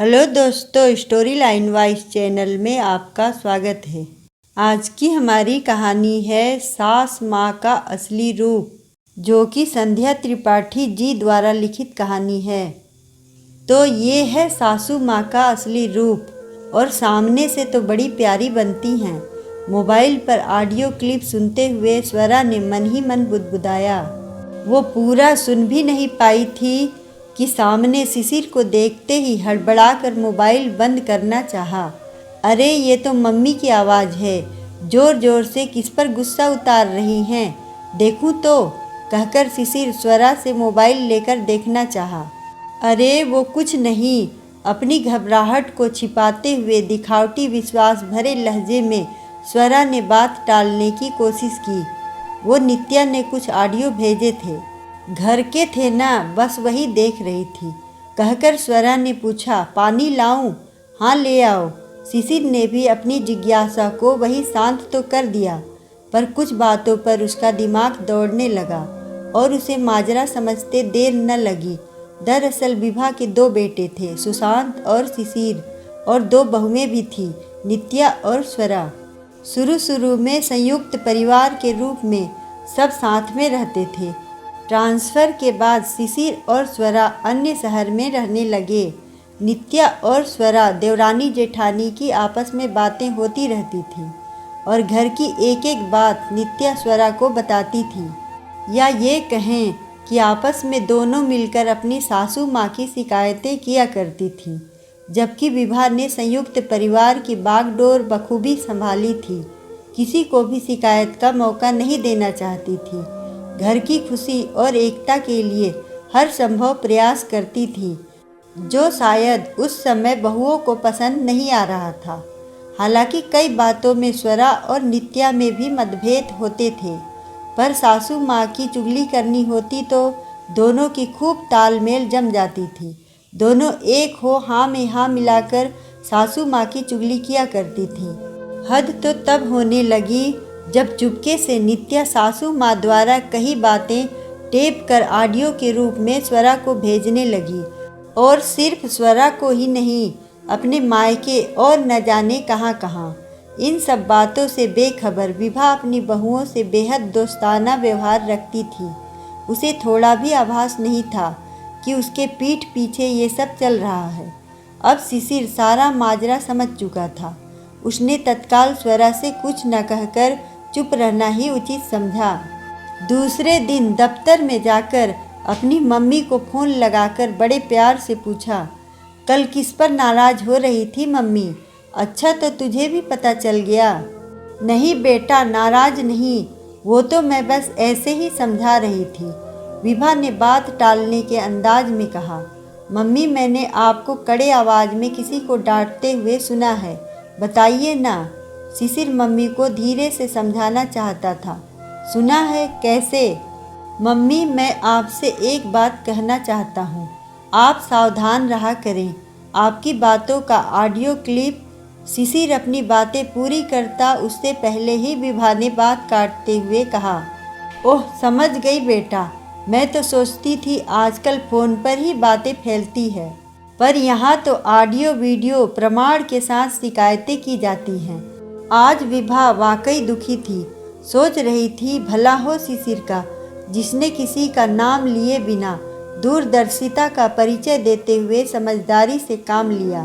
Hello दोस्तों, story line wise channel में आपका स्वागत है। आज की हमारी कहानी है सास माँ का असली रूप, जो कि संध्या त्रिपाठी जी द्वारा लिखित कहानी है। तो ये है सासू माँ का असली रूप, और सामने से तो बड़ी प्यारी बनती हैं। मोबाइल पर ऑडियो क्लिप सुनते हुए स्वरा ने मन ही मन बुदबुदाया। वो पूरा सुन भी नहीं पाई थी कि सामने शिशिर को देखते ही हड़बड़ाकर मोबाइल बंद करना चाहा। अरे ये तो मम्मी की आवाज़ है, ज़ोर ज़ोर से किस पर गुस्सा उतार रही हैं, देखूं तो, कहकर शिशिर स्वरा से मोबाइल लेकर देखना चाहा। अरे वो कुछ नहीं, अपनी घबराहट को छिपाते हुए दिखावटी विश्वास भरे लहजे में स्वरा ने बात टालने की कोशिश की। वो नित्या ने कुछ ऑडियो भेजे थे, घर के थे ना, बस वही देख रही थी, कहकर स्वरा ने पूछा, पानी लाऊं? हाँ ले आओ। शिशिर ने भी अपनी जिज्ञासा को वही शांत तो कर दिया, पर कुछ बातों पर उसका दिमाग दौड़ने लगा और उसे माजरा समझते देर न लगी। दरअसल विभा के 2 बेटे थे, सुशांत और शिशिर, और 2 बहुएं भी थीं, नित्या और स्वरा। शुरू में संयुक्त परिवार के रूप में सब साथ में रहते थे। ट्रांसफ़र के बाद शिशिर और स्वरा अन्य शहर में रहने लगे। नित्या और स्वरा देवरानी जेठानी की आपस में बातें होती रहती थी, और घर की एक एक बात नित्या स्वरा को बताती थी, या ये कहें कि आपस में दोनों मिलकर अपनी सासू माँ की शिकायतें किया करती थीं। जबकि विभा ने संयुक्त परिवार की बागडोर बखूबी संभाली थी, किसी को भी शिकायत का मौका नहीं देना चाहती थी। घर की खुशी और एकता के लिए हर संभव प्रयास करती थी, जो शायद उस समय बहुओं को पसंद नहीं आ रहा था। हालांकि कई बातों में स्वरा और नित्या में भी मतभेद होते थे, पर सासू माँ की चुगली करनी होती तो दोनों की खूब तालमेल जम जाती थी। दोनों एक हो हाँ में हाँ मिलाकर सासू माँ की चुगली किया करती थी। हद तो तब होने लगी जब चुपके से नित्या सासू माँ द्वारा कही बातें टेप कर ऑडियो के रूप में स्वरा को भेजने लगी, और सिर्फ स्वरा को ही नहीं, अपने मायके और न जाने कहाँ कहाँ। इन सब बातों से बेखबर विभा अपनी बहुओं से बेहद दोस्ताना व्यवहार रखती थी। उसे थोड़ा भी आभास नहीं था कि उसके पीठ पीछे ये सब चल रहा है। अब शिशिर सारा माजरा समझ चुका था। उसने तत्काल स्वरा से कुछ न कहकर चुप रहना ही उचित समझा। दूसरे दिन दफ्तर में जाकर अपनी मम्मी को फ़ोन लगाकर बड़े प्यार से पूछा, कल किस पर नाराज़ हो रही थी मम्मी? अच्छा तो तुझे भी पता चल गया। नहीं बेटा, नाराज़ नहीं, वो तो मैं बस ऐसे ही समझा रही थी, विभा ने बात टालने के अंदाज में कहा। मम्मी, मैंने आपको कड़े आवाज़ में किसी को डांटते हुए सुना है, बताइए ना। शिशिर मम्मी को धीरे से समझाना चाहता था। सुना है? कैसे? मम्मी, मैं आपसे एक बात कहना चाहता हूँ, आप सावधान रहा करें। आपकी बातों का ऑडियो क्लिप। शिशिर अपनी बातें पूरी करता उससे पहले ही विभा ने बात काटते हुए कहा, ओह समझ गई बेटा, मैं तो सोचती थी आजकल फ़ोन पर ही बातें फैलती है, पर यहाँ तो ऑडियो वीडियो प्रमाण के साथ शिकायतें की जाती हैं। आज विभा वाकई दुखी थी। सोच रही थी भला हो शिशिर का, जिसने किसी का नाम लिए बिना दूरदर्शिता का परिचय देते हुए समझदारी से काम लिया।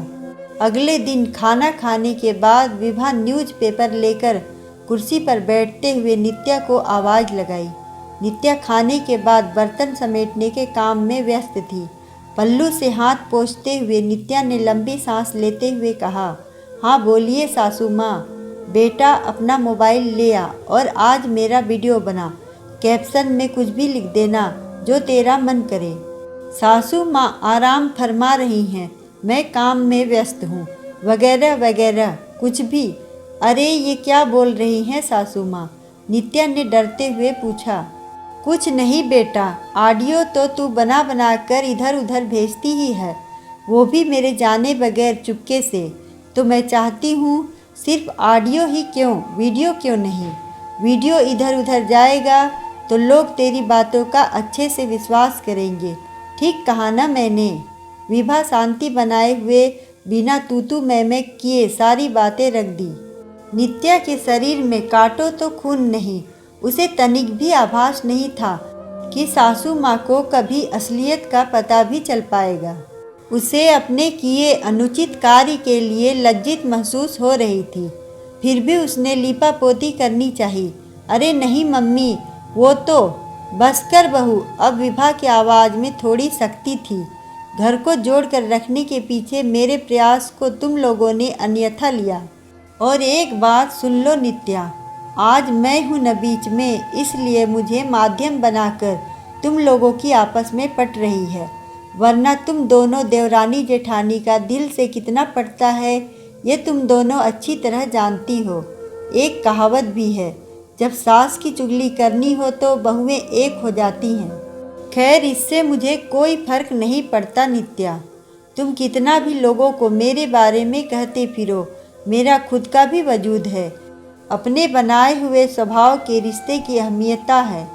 अगले दिन खाना खाने के बाद विभा न्यूज़पेपर लेकर कुर्सी पर बैठते हुए नित्या को आवाज़ लगाई। नित्या खाने के बाद बर्तन समेटने के काम में व्यस्त थी। पल्लू से हाथ पोंछते हुए नित्या ने लंबी सांस लेते हुए कहा, हाँ बोलिए सासू माँ। बेटा, अपना मोबाइल ले आ और आज मेरा वीडियो बना। कैप्शन में कुछ भी लिख देना जो तेरा मन करे। सासू माँ आराम फरमा रही हैं, मैं काम में व्यस्त हूँ, वगैरह वगैरह कुछ भी। अरे ये क्या बोल रही हैं सासू माँ? नित्या ने डरते हुए पूछा। कुछ नहीं बेटा, ऑडियो तो तू बना बना कर इधर उधर भेजती ही है, वो भी मेरे जाने बगैर चुपके से। तो मैं चाहती हूँ सिर्फ ऑडियो ही क्यों, वीडियो क्यों नहीं? वीडियो इधर उधर जाएगा तो लोग तेरी बातों का अच्छे से विश्वास करेंगे। ठीक कहा ना मैंने? विभा शांति बनाए हुए बिना तूतू मैं किए सारी बातें रख दी। नित्या के शरीर में कांटों तो खून नहीं, उसे तनिक भी आभास नहीं था कि सासू माँ को कभी असलियत का पता भी चल पाएगा। उसे अपने किए अनुचित कार्य के लिए लज्जित महसूस हो रही थी, फिर भी उसने लीपा पोती करनी चाहिए। अरे नहीं मम्मी, वो तो बस कर बहू। अब विभा की आवाज़ में थोड़ी सख्ती थी। घर को जोड़ कर रखने के पीछे मेरे प्रयास को तुम लोगों ने अन्यथा लिया। और एक बात सुन लो नित्या, आज मैं हूँ न बीच में, इसलिए मुझे माध्यम बनाकर तुम लोगों की आपस में पट रही है, वरना तुम दोनों देवरानी जेठानी का दिल से कितना पटता है ये तुम दोनों अच्छी तरह जानती हो। एक कहावत भी है, जब सास की चुगली करनी हो तो बहुएं एक हो जाती हैं। खैर, इससे मुझे कोई फर्क नहीं पड़ता नित्या, तुम कितना भी लोगों को मेरे बारे में कहते फिरो, मेरा खुद का भी वजूद है। अपने बनाए हुए स्वभाव के रिश्ते की अहमियता है।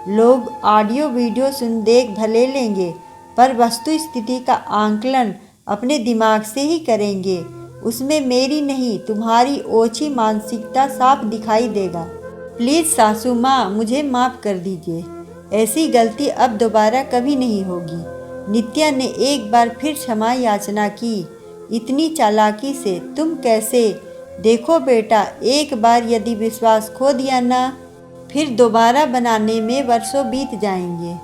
लोग ऑडियो वीडियो सुन देख भले लेंगे, पर वस्तु स्थिति का आंकलन अपने दिमाग से ही करेंगे। उसमें मेरी नहीं, तुम्हारी ओछी मानसिकता साफ दिखाई देगा। प्लीज़ सासू माँ, मुझे माफ़ कर दीजिए। ऐसी गलती अब दोबारा कभी नहीं होगी। नित्या ने एक बार फिर क्षमा याचना की। इतनी चालाकी से तुम कैसे? देखो बेटा, एक बार यदि विश्वास खो दिया ना, फिर दोबारा बनाने में वर्षों बीत जाएंगे।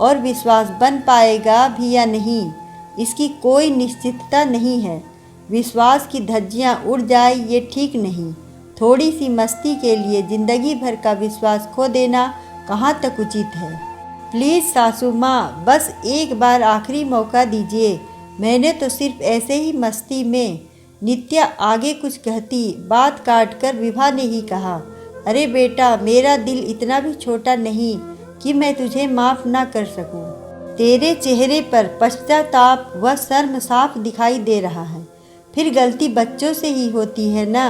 और विश्वास बन पाएगा भी या नहीं, इसकी कोई निश्चितता नहीं है। विश्वास की धज्जियाँ उड़ जाए ये ठीक नहीं। थोड़ी सी मस्ती के लिए ज़िंदगी भर का विश्वास खो देना कहाँ तक उचित है। प्लीज़ सासू माँ, बस एक बार आखिरी मौका दीजिए। मैंने तो सिर्फ ऐसे ही मस्ती में। नित्या आगे कुछ कहती, बात काटकर विभा ने ही कहा, अरे बेटा, मेरा दिल इतना भी छोटा नहीं कि मैं तुझे माफ़ ना कर सकूं। तेरे चेहरे पर पश्चाताप व शर्म साफ दिखाई दे रहा है। फिर गलती बच्चों से ही होती है ना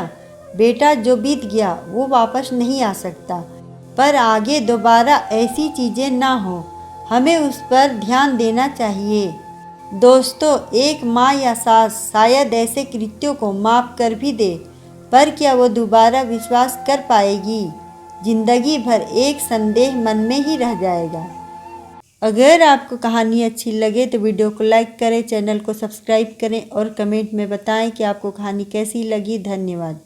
बेटा, जो बीत गया वो वापस नहीं आ सकता, पर आगे दोबारा ऐसी चीज़ें ना हो, हमें उस पर ध्यान देना चाहिए। दोस्तों, एक माँ या सास शायद ऐसे कृत्यों को माफ़ कर भी दे, पर क्या वो दोबारा विश्वास कर पाएगी? जिंदगी भर एक संदेह मन में ही रह जाएगा। अगर आपको कहानी अच्छी लगे तो वीडियो को लाइक करें, चैनल को सब्सक्राइब करें और कमेंट में बताएं कि आपको कहानी कैसी लगी। धन्यवाद।